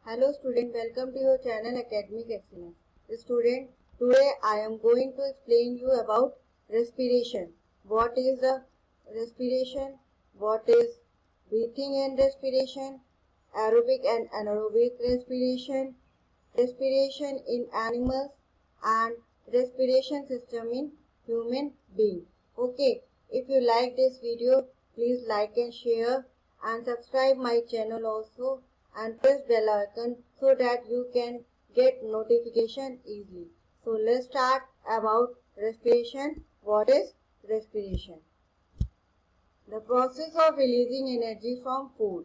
Hello student, welcome to your channel Academic Excellence. Student, today I am going to explain you about respiration. What is the respiration? What is breathing and respiration? Aerobic and anaerobic respiration. Respiration in animals and respiration system in human being. Okay, if you like this video, please like and share and subscribe my channel also and press bell icon so that you can get notification easily. So let's start about respiration. What is respiration? The process of releasing energy from food.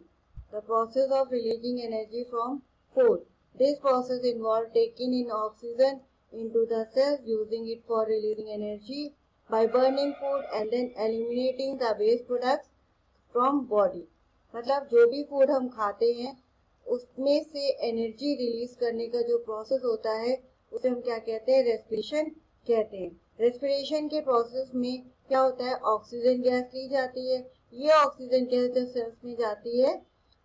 The process of releasing energy from food. This process involves taking in oxygen into the cells, using it for releasing energy by burning food and then eliminating the waste products from body. मतलब जो भी food हम खाते हैं उसमें से energy release करने का जो प्रोसेस होता है उसे हम क्या कहते हैं? रेस्पिरेशन कहते हैं। रेस्पिरेशन के प्रोसेस में क्या होता है? ऑक्सीजन गैस ली जाती है। ये ऑक्सीजन गैस जब सेल्स में जाती है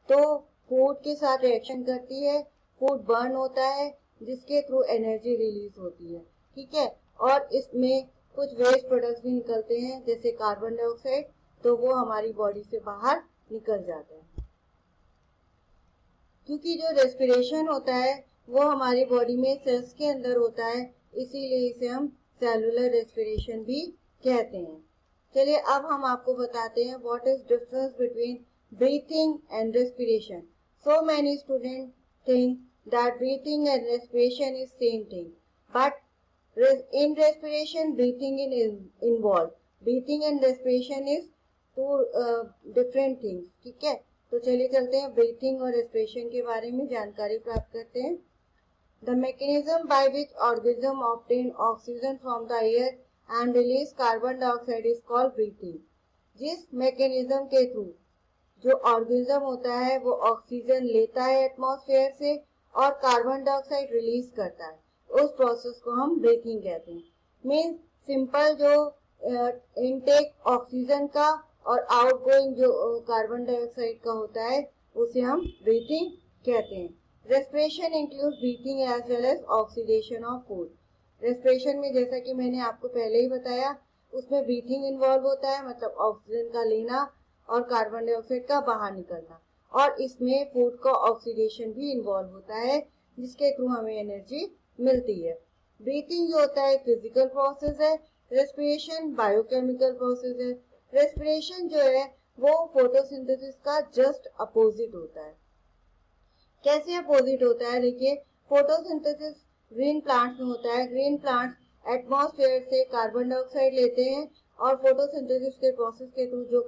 तो फूड के साथ रिएक्शन करती है, फूड बर्न होता है जिसके थ्रू एनर्जी रिलीज होती है। ठीक है, और इसमें कुछ वेस्ट प्रोडक्ट्स भी निकलते हैं जैसे कार्बन डाइऑक्साइड, तो वो हमारी बॉडी से बाहर निकल जाता है। क्योंकि जो रेस्पिरेशन होता है वो हमारी बॉडी में सेल्स के अंदर होता है, इसीलिए इसे हम सेलुलर रेस्पिरेशन भी कहते हैं। चलिए अब हम आपको बताते हैं what is difference between breathing and respiration. So many student think that breathing and respiration is same thing, but in respiration breathing is involve. Breathing and respiration is two different things. ठीक है, तो चलिए चलते हैं breathing और respiration के बारे में जानकारी प्राप्त करते हैं। The mechanism by which organism obtain oxygen from the air and release carbon dioxide is called breathing. जिस मैकेनिज्म के थ्रू जो ऑर्गेनिज्म होता है वो ऑक्सीजन लेता है एटमॉस्फेयर से और कार्बन डाइऑक्साइड रिलीज करता है, उस प्रोसेस को हम ब्रीथिंग कहते हैं। मीन्स सिंपल जो इनटेक ऑक्सीजन का और आउटगोइंग जो कार्बन डाइऑक्साइड का होता है उसे हम ब्रीथिंग कहते हैं। Respiration include breathing as well as oxidation of food. Respiration में जैसा कि मैंने आपको पहले ही बताया उसमें ब्रीथिंग इन्वॉल्व होता है, मतलब ऑक्सीजन का लेना और कार्बन डाइऑक्साइड का बाहर निकलना, और इसमें फूड का ऑक्सीडेशन भी इन्वॉल्व होता है जिसके थ्रू हमें एनर्जी मिलती है। ब्रीथिंग जो होता है फिजिकल प्रोसेस है, रेस्पिरेशन बायोकेमिकल प्रोसेस है। रेस्पिरेशन जो है वो फोटोसिंथेसिस का जस्ट अपोजिट होता है। कैसे अपोजिट होता है? देखिए, फोटोसिंथेसिस ग्रीन प्लांट्स में होता है। ग्रीन प्लांट्स एटमॉस्फेयर से कार्बन डाइऑक्साइड लेते हैं और फोटोसिंथेसिस के प्रोसेस के थ्रू जो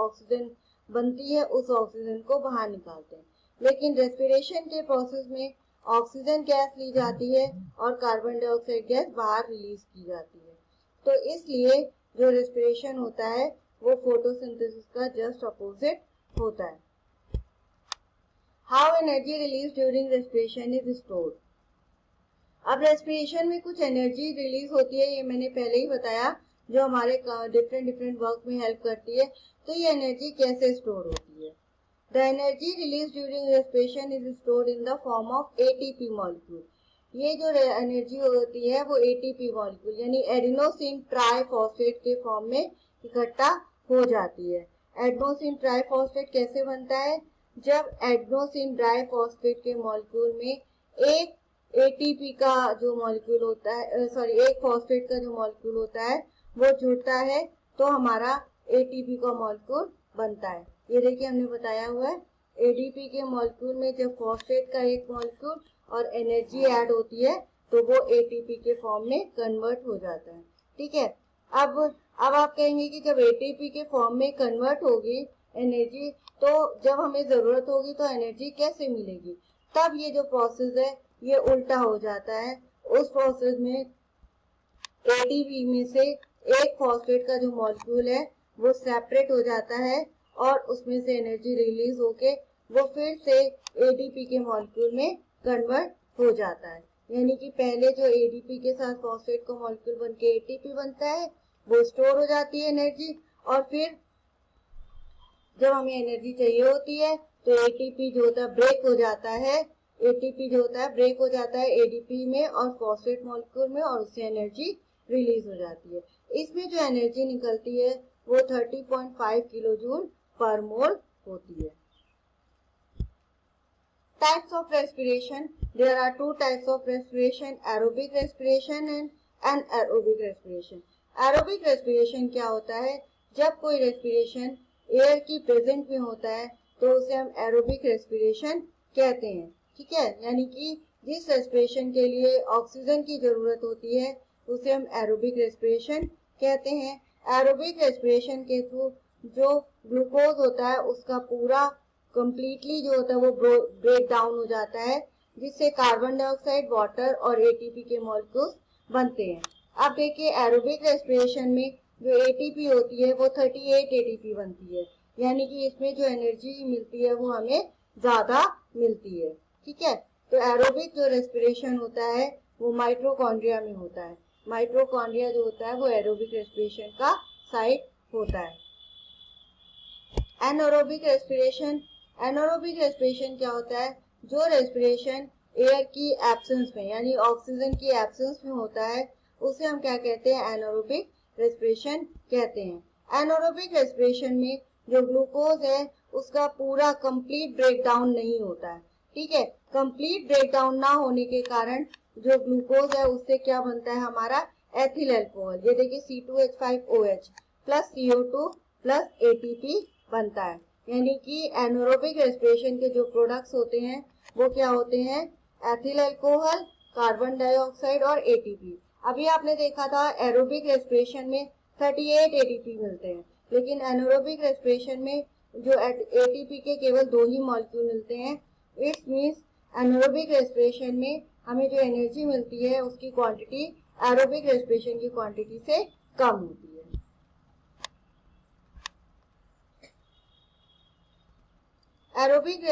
ऑक्सीजन बनती है उस ऑक्सीजन को बाहर निकालते हैं। लेकिन रेस्पिरेशन के प्रोसेस में ऑक्सीजन गैस ली जाती है और कार्बन डाइऑक्साइड गैस बाहर रिलीज की जाती है। तो इसलिए जो रेस्पिरेशन होता है वो फोटोसिंथेसिस का जस्ट अपोजिट होता है। How energy release during respiration is stored. अब रेस्पिरेशन में कुछ एनर्जी रिलीज होती है, ये मैंने पहले ही बताया, जो हमारे डिफरेंट वर्क में हेल्प करती है। तो ये एनर्जी कैसे स्टोर होती है? The energy release during respiration is stored in the form of ATP molecule. ये जो एनर्जी होती है वो एटीपी मॉलिक्यूल यानी एडिनोसिन ट्राइफॉस्फेट के फॉर्म में इकट्ठा हो जाती है। एडिनोसिन ट्राइफॉस्फेट कैसे बनता है? जब एडिनोसिन ट्राइफॉस्फेट के मॉलिक्यूल में एक एटीपी का जो मॉलिक्यूल होता है, एक फॉस्फेट का जो मॉलिक्यूल होता है वो जुड़ता है तो हमारा एटीपी का मॉलिक्यूल बनता है। ये देखिए हमने बताया हुआ है, एडीपी के मॉलिक्यूल में जब फॉस्फेट का एक मॉलिक्यूल और एनर्जी ऐड होती है तो वो एटीपी के फॉर्म में कन्वर्ट हो जाता है। ठीक है, अब आप कहेंगे कि जब एटीपी के फॉर्म में कन्वर्ट होगी एनर्जी, तो जब हमें जरूरत होगी तो एनर्जी कैसे मिलेगी? तब ये जो प्रोसेस है ये उल्टा हो जाता है। उस प्रोसेस में एटीपी में से एक फॉस्फेट का जो मॉलिक्यूल है वो सेपरेट हो जाता है और उसमें से एनर्जी रिलीज होके वो फिर से एडीपी के मॉलिक्यूल में कन्वर्ट हो जाता है। यानी कि पहले जो एडीपी के साथ फॉस्फेट का मॉलिक्यूल बनके एटीपी बनता है वो स्टोर हो जाती है एनर्जी, और फिर जब हमें एनर्जी चाहिए होती है तो एटीपी जो होता है ब्रेक हो जाता है एटीपी जो होता है ब्रेक हो जाता है एडीपी में और फॉस्फेट मॉलिक्यूल में, और उससे एनर्जी रिलीज हो जाती है। इसमें जो एनर्जी निकलती है वो 30.5 किलो जूल पर मोल होती है। Types of respiration. There are two types of respiration, aerobic respiration and anaerobic respiration. Aerobic respiration क्या होता है? जब कोई respiration एयर की प्रेजेंट में होता है तो उसे हम एरोबिक रेस्पिरेशन कहते हैं। ठीक है, यानी कि जिस रेस्पिरेशन के लिए ऑक्सीजन की जरूरत होती है उसे हम एरोबिक रेस्पिरेशन कहते हैं। एरोबिक रेस्पिरेशन के थ्रू जो ग्लूकोज होता है उसका पूरा कंप्लीटली जो होता है वो ब्रेक डाउन हो जाता है, जिससे कार्बन डाइऑक्साइड, वाटर और एटीपी के मॉलिक्यूल्स बनते हैं। अब देखिए एरोबिक रेस्पिरेशन में जो एटीपी होती है वो 38 एटीपी बनती है, यानी कि इसमें जो एनर्जी मिलती है वो हमें ज्यादा मिलती है। ठीक है, तो एरोबिक जो रेस्पिरेशन होता है वो माइटोकॉन्ड्रिया में होता है। माइटोकॉन्ड्रिया जो होता है वो एरोबिक रेस्पिरेशन का साइट होता है। एनारोबिक रेस्पिरेशन, एनारोबिक रेस्पिरेशन क्या होता है? जो रेस्पिरेशन एयर की एब्सेंस में यानी ऑक्सीजन की एब्सेंस में होता है उसे हम क्या कहते हैं? एनारोबिक रेस्पिरेशन कहते हैं। एनारोबिक रेस्पिरेशन में जो ग्लूकोज है उसका पूरा कंप्लीट ब्रेकडाउन नहीं होता है। ठीक है, कंप्लीट ब्रेकडाउन ना होने के कारण जो ग्लूकोज है उससे क्या बनता है? हमारा एथिल अल्कोहल। ये देखिए C2H5OH plus CO2 plus ATP बनता है। यानी कि एनारोबिक रेस्पिरेशन के जो प्रोडक्ट्स होते हैं वो क्या होते हैं? एथिल अल्कोहल, कार्बन डाइऑक्साइड और एटीपी। अभी आपने देखा था एरोबिक रेस्पिरेशन में 38 एटीपी मिलते हैं, लेकिन एनारोबिक रेस्पिरेशन में जो एटीपी के केवल 2 ही मॉलिक्यूल मिलते हैं। इट्स मीन्स एनारोबिक रेस्पिरेशन में हमें जो एनर्जी मिलती है उसकी क्वांटिटी एरोबिक रेस्पिरेशन की क्वांटिटी से कम होती है। एनारोबिक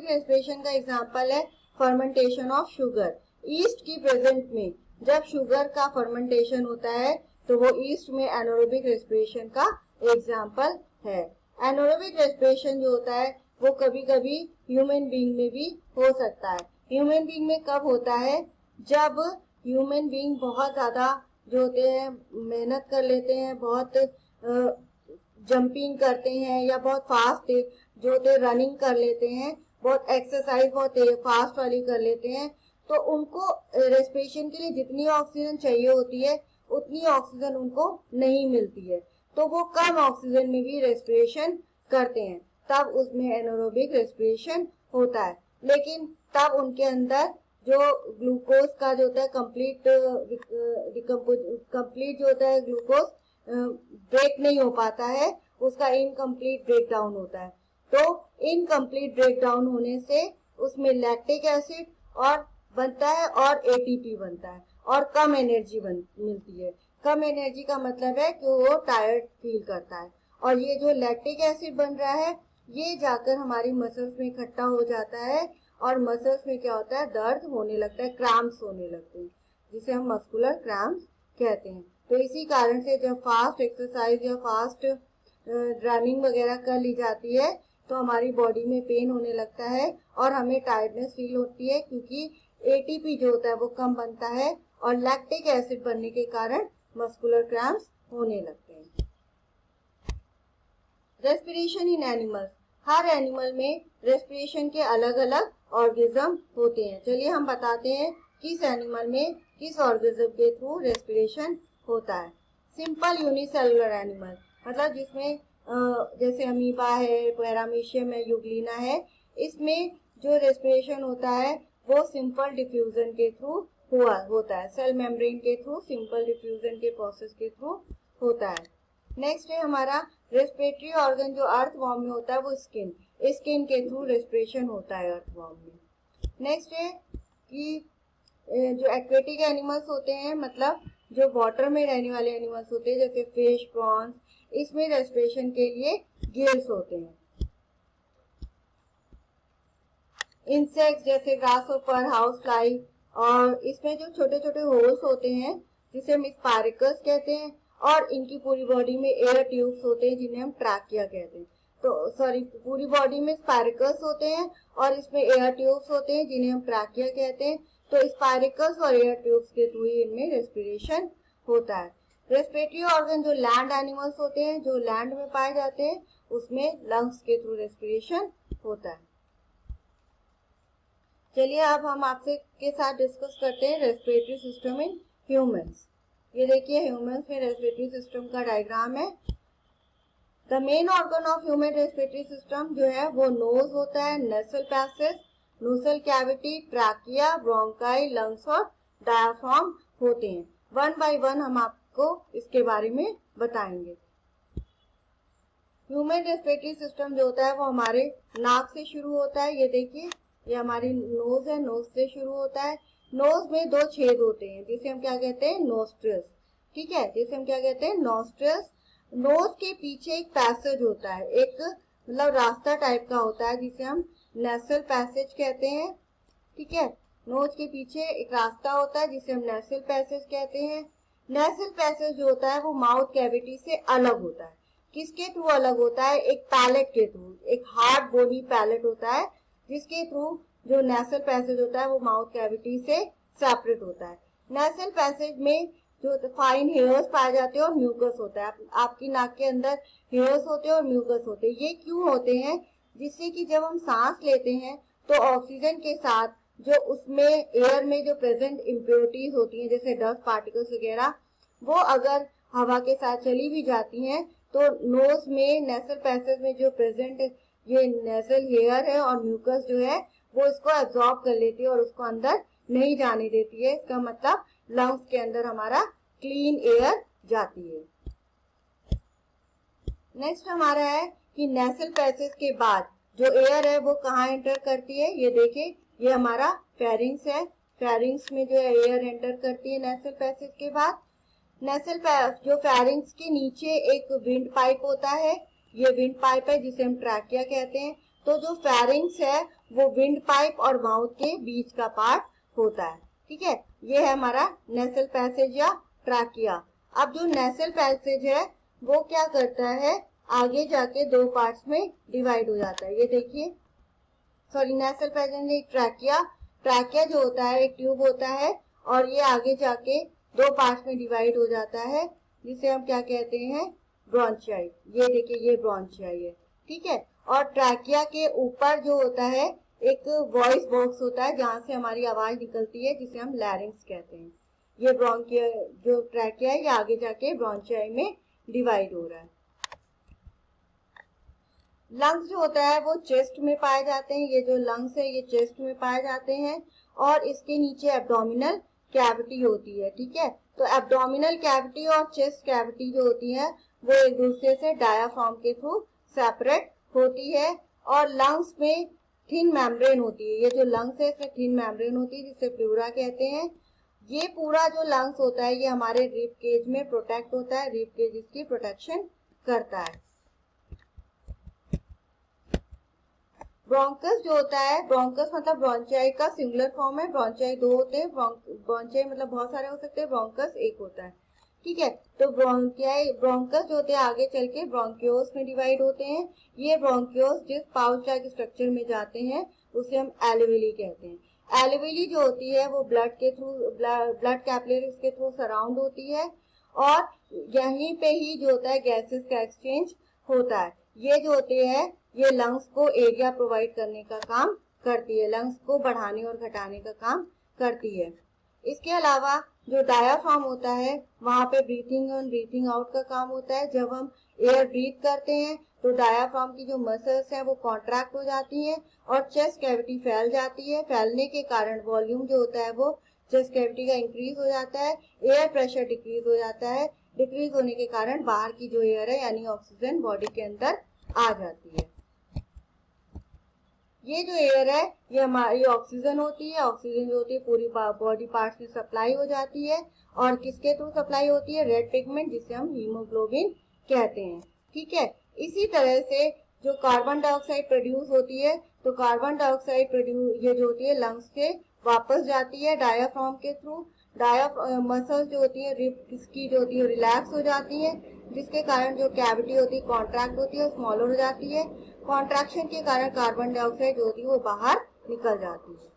रेस्पिरेशन का एग्जांपल है फर्मेंटेशन ऑफ शुगर। ईस्ट की प्रेजेंट में जब शुगर का फर्मेंटेशन होता है तो वो ईस्ट में एनारोबिक रेस्पिरेशन का एग्जांपल है। एनारोबिक रेस्पिरेशन जो होता है वो कभी कभी ह्यूमन बीइंग में भी हो सकता है। ह्यूमन बीइंग में कब होता है? जब ह्यूमन बीइंग बहुत ज्यादा जो होते हैं मेहनत कर लेते हैं, बहुत जंपिंग करते हैं या बहुत फास्ट जो होते रनिंग कर लेते हैं, बहुत एक्सरसाइज बहुत फास्ट वाली कर लेते हैं, तो उनको रेस्पिरेशन के लिए जितनी ऑक्सीजन चाहिए होती है उतनी ऑक्सीजन उनको नहीं मिलती है, तो वो कम ऑक्सीजन में भी रेस्पिरेशन करते हैं, तब उसमें एनारोबिक रेस्पिरेशन होता है। लेकिन तब उनके अंदर जो ग्लूकोज का जो होता है कंप्लीट जो होता है ग्लूकोज ब्रेक नहीं हो पाता है, उसका इनकम्प्लीट ब्रेकडाउन होता है। तो इनकम्प्लीट ब्रेकडाउन होने से उसमें लैक्टिक एसिड और बनता है और एटीपी बनता है और कम एनर्जी मिलती है। कम एनर्जी का मतलब है कि वो टायर्ड फील करता है, और ये जो लैक्टिक एसिड बन रहा है ये जाकर हमारी मसल्स में इकट्ठा हो जाता है और मसल्स में क्या होता है? दर्द होने लगता है, क्रैम्प्स होने लगते हैं, जिसे हम मस्कुलर क्रैम्प्स कहते हैं। तो इसी कारण से जब फास्ट एक्सरसाइज या फास्ट रनिंग वगैरह कर ली जाती है तो हमारी बॉडी में पेन होने लगता है और हमें टायर्डनेस फील होती है, क्योंकि एटीपी जो होता है वो कम बनता है और लैक्टिक एसिड बनने के कारण मस्कुलर क्रैम्प्स होने लगते हैं। Respiration in animals, her animal में रेस्पिरेशन के अलग अलग ऑर्गेनिज्म होते हैं। चलिए हम बताते हैं किस एनिमल में किस ऑर्गेनिज्म के थ्रू रेस्पिरेशन होता है। सिंपल यूनिसेलुलर एनिमल, मतलब जिसमें जैसे अमीबा है, पैरामीशियम है, यूग्लिना है, इसमें जो रेस्पिरेशन होता है वो सिंपल डिफ्यूजन के थ्रू होता है, सेल मेम्ब्रेन के थ्रू, सिंपल डिफ्यूजन के प्रोसेस के थ्रू होता है। नेक्स्ट है हमारा रेस्पिरेटरी ऑर्गन जो अर्थवॉर्म में होता है वो स्किन के थ्रू रेस्पिरेशन होता है अर्थवॉर्म में। नेक्स्ट है कि जो एक्वेटिक एनिमल्स होते हैं, मतलब जो वाटर में रहने वाले एनिमल्स होते हैं जैसे फिश, प्रॉन्स, इसमें रेस्पिरेशन के लिए गिल्स होते हैं। इंसेक्ट्स जैसे ग्रासहोपर, हाउस फ्लाई, और इसमें जो छोटे छोटे होल्स होते हैं जिसे हम स्पाइरकल्स कहते हैं, और इनकी पूरी बॉडी में एयर ट्यूब्स होते हैं जिन्हें हम ट्रैकिया कहते हैं। तो सॉरी पूरी बॉडी में स्पाइरिकल्स होते हैं और इसमें एयर ट्यूब्स होते हैं जिन्हें हम ट्रैकिया कहते हैं। तो स्पाइरिकल्स और एयर ट्यूब्स के थ्रू ही इनमें रेस्पिरेशन होता है। रेस्पिरेटरी ऑर्गन जो लैंड एनिमल्स होते हैं, जो लैंड में पाए जाते हैं, उसमें लंग्स के थ्रू रेस्पिरेशन होता है। चलिए अब हम आपसे के साथ डिस्कस करते हैं रेस्पिरेटरी सिस्टम इन ह्यूमंस। ये देखिए ह्यूमंस में रेस्पिरेटरी सिस्टम का डायग्राम है। The main organ of human respiratory system जो है वो नोज होता है, nasal passage, nasal cavity, trachea, bronchi, lungs और डायाफ्राम होते हैं। वन बाय वन हम आपको इसके बारे में बताएंगे। ह्यूमन रेस्पिरेटरी सिस्टम जो होता है वो हमारे नाक से शुरू होता है। ये देखिए ये हमारी नोज है, नोज से शुरू होता है। नोज में 2 छेद होते हैं जिसे हम क्या कहते हैं, नोस्ट्रिल्स। ठीक है, जिसे हम क्या कहते हैं, नोस्ट्रिल्स। नोज के पीछे एक पैसेज होता है, एक मतलब रास्ता टाइप का होता है जिसे हम नेसल पैसेज कहते हैं। ठीक है, नोज के पीछे एक रास्ता होता है जिसे हम नेसल पैसेज कहते हैं। नेसल पैसेज जो होता है वो माउथ कैविटी से अलग होता है। किसके थ्रू अलग होता है, एक पैलेट के थ्रू, एक हार्ड बोनी पैलेट होता है जिसके थ्रू जो नेसल पैसेज होता है वो माउथ कैविटी से सेपरेट होता है। नेसल पैसेज में जो फाइन हेयर्स पाए जाते हैं और म्यूकस होता है। आपकी नाक के अंदर हेयर्स होते हैं और म्यूकस होते हैं। ये क्यों होते हैं, जिससे कि जब हम सांस लेते हैं तो ऑक्सीजन के साथ जो उसमें एयर में जो प्रेजेंट इम्प्योरिटीज होती हैं जैसे डस्ट पार्टिकल्स वगैरह, वो अगर हवा के साथ चली भी जाती हैं तो नोज में नेसल पैसेज में जो प्रेजेंट ये नेसल हेयर है और म्यूकस जो है वो इसको एब्जॉर्ब कर लेती है और उसको अंदर नहीं जाने देती है। इसका मतलब लंग्स के अंदर हमारा क्लीन एयर जाती है। नेक्स्ट हमारा है कि नेसल पैसेज के बाद जो एयर है वो कहाँ एंटर करती है। ये देखिए ये हमारा फेरिंग्स है। फेरिंग्स में जो है एयर एंटर करती है नेसल पैसेज के बाद। नेसल जो फेरिंग्स के नीचे एक विंड पाइप होता है, ये विंड पाइप है जिसे हम ट्रैकिया कहते हैं। तो जो फेरिंग्स है वो विंड पाइप और माउथ के बीच का पार्ट होता है। ठीक है, ये है हमारा नेसल पैसेज या ट्रैकिया। अब जो नेसल पैसेज है वो क्या करता है, आगे जाके 2 पार्ट्स में डिवाइड हो जाता है। ये देखिए सॉरी नेसल पैसेज नहीं, ट्रैकिया। ट्रैकिया जो होता है एक ट्यूब होता है और ये आगे जाके 2 पार्ट्स में डिवाइड हो जाता है जिसे हम क्या कहते हैं, ब्रोंचियाई। ये देखिए ये ब्रोंचियाई है। ठीक है, और ट्रैकिया के ऊपर जो होता है एक वॉइस बॉक्स होता है जहां से हमारी आवाज निकलती है जिसे हम लैरिंक्स कहते हैं। ये ब्रोंकिया जो ट्रैकिया है ये आगे जाके ब्रोंचियाई में डिवाइड हो रहा है। लंग्स जो होता है वो चेस्ट में पाए जाते हैं। ये जो लंग्स है ये चेस्ट में पाए जाते हैं और इसके नीचे एब्डोमिनल कैविटी होती है। ठीक है, तो एब्डोमिनल कैविटी और चेस्ट कैविटी जो होती है वो एक दूसरे से डायाफ्राम के थ्रू सेपरेट होती है। और लंग्स में थिन मेम्ब्रेन होती है। ये जो लंग्स है इसमें थिन मेम्ब्रेन होती है जिसे प्लूरा कहते हैं। ये पूरा जो लंग्स होता है ये हमारे रिब केज में प्रोटेक्ट होता है, रिब केज इसकी प्रोटेक्शन करता है। ब्रोंकस जो होता है, ब्रोंकस मतलब ब्रोंचियाई का सिंगुलर फॉर्म है। ब्रोंचियाई 2 होते हैं, ब्रोंचियाई मतलब बहुत सारे हो सकते हैं, ब्रोंकस एक होता है। ठीक है, तो ब्रोंकस जो होते हैं आगे चल के ब्रोंकियोस में डिवाइड होते हैं। ये ब्रोंकियोस जिस पाउच लाइक स्ट्रक्चर में जाते हैं उसे हम एल्वेली कहते हैं। एल्वेली जो होती है वो ब्लड कैपिलरीज के थ्रू सराउंड होती है और यहीं पे ही जो होता है गैसेस का एक्सचेंज होता है। ये जो होते हैं ये लंग्स को एरिया प्रोवाइड करने का काम करती है, लंग्स को बढ़ाने और घटाने का काम करती है। इसके अलावा जो डायाफ्राम होता है वहां पे ब्रीथिंग इन ब्रीथिंग आउट का काम होता है। जब हम एयर ब्रीथ करते हैं तो डायाफ्राम की जो मसल्स हैं वो कॉन्ट्रैक्ट हो जाती हैं और चेस्ट कैविटी फैल जाती है। फैलने के कारण वॉल्यूम जो होता है वो चेस्ट कैविटी का इंक्रीज हो जाता है, एयर प्रेशर डिक्रीज हो जाता है। डिक्रीज होने के कारण बाहर की जो एयर है यानी ऑक्सीजन बॉडी के अंदर आ जाती है। ये जो एयर है ये हमारी ऑक्सीजन होती है। ऑक्सीजन जो होती है पूरी बॉडी पार्ट्स में सप्लाई हो जाती है और किसके थ्रू सप्लाई होती है, रेड पिगमेंट जिसे हम हीमोग्लोबिन कहते हैं। ठीक है, इसी तरह से जो कार्बन डाइऑक्साइड प्रोड्यूस होती है तो कार्बन डाइऑक्साइड प्रोड्यूस ये जो होती है लंग्स से वापस जाती है डायाफ्राम के थ्रू। मसल्स जो होती है रिब की जो होती है रिलैक्स हो जाती है। जिसके कारण जो कैविटी होती है कॉन्ट्रैक्ट होती है, स्मॉलर हो जाती है। कॉन्ट्रैक्शन के कारण कार्बन डाइऑक्साइड जो होती है वो बाहर निकल जाती है।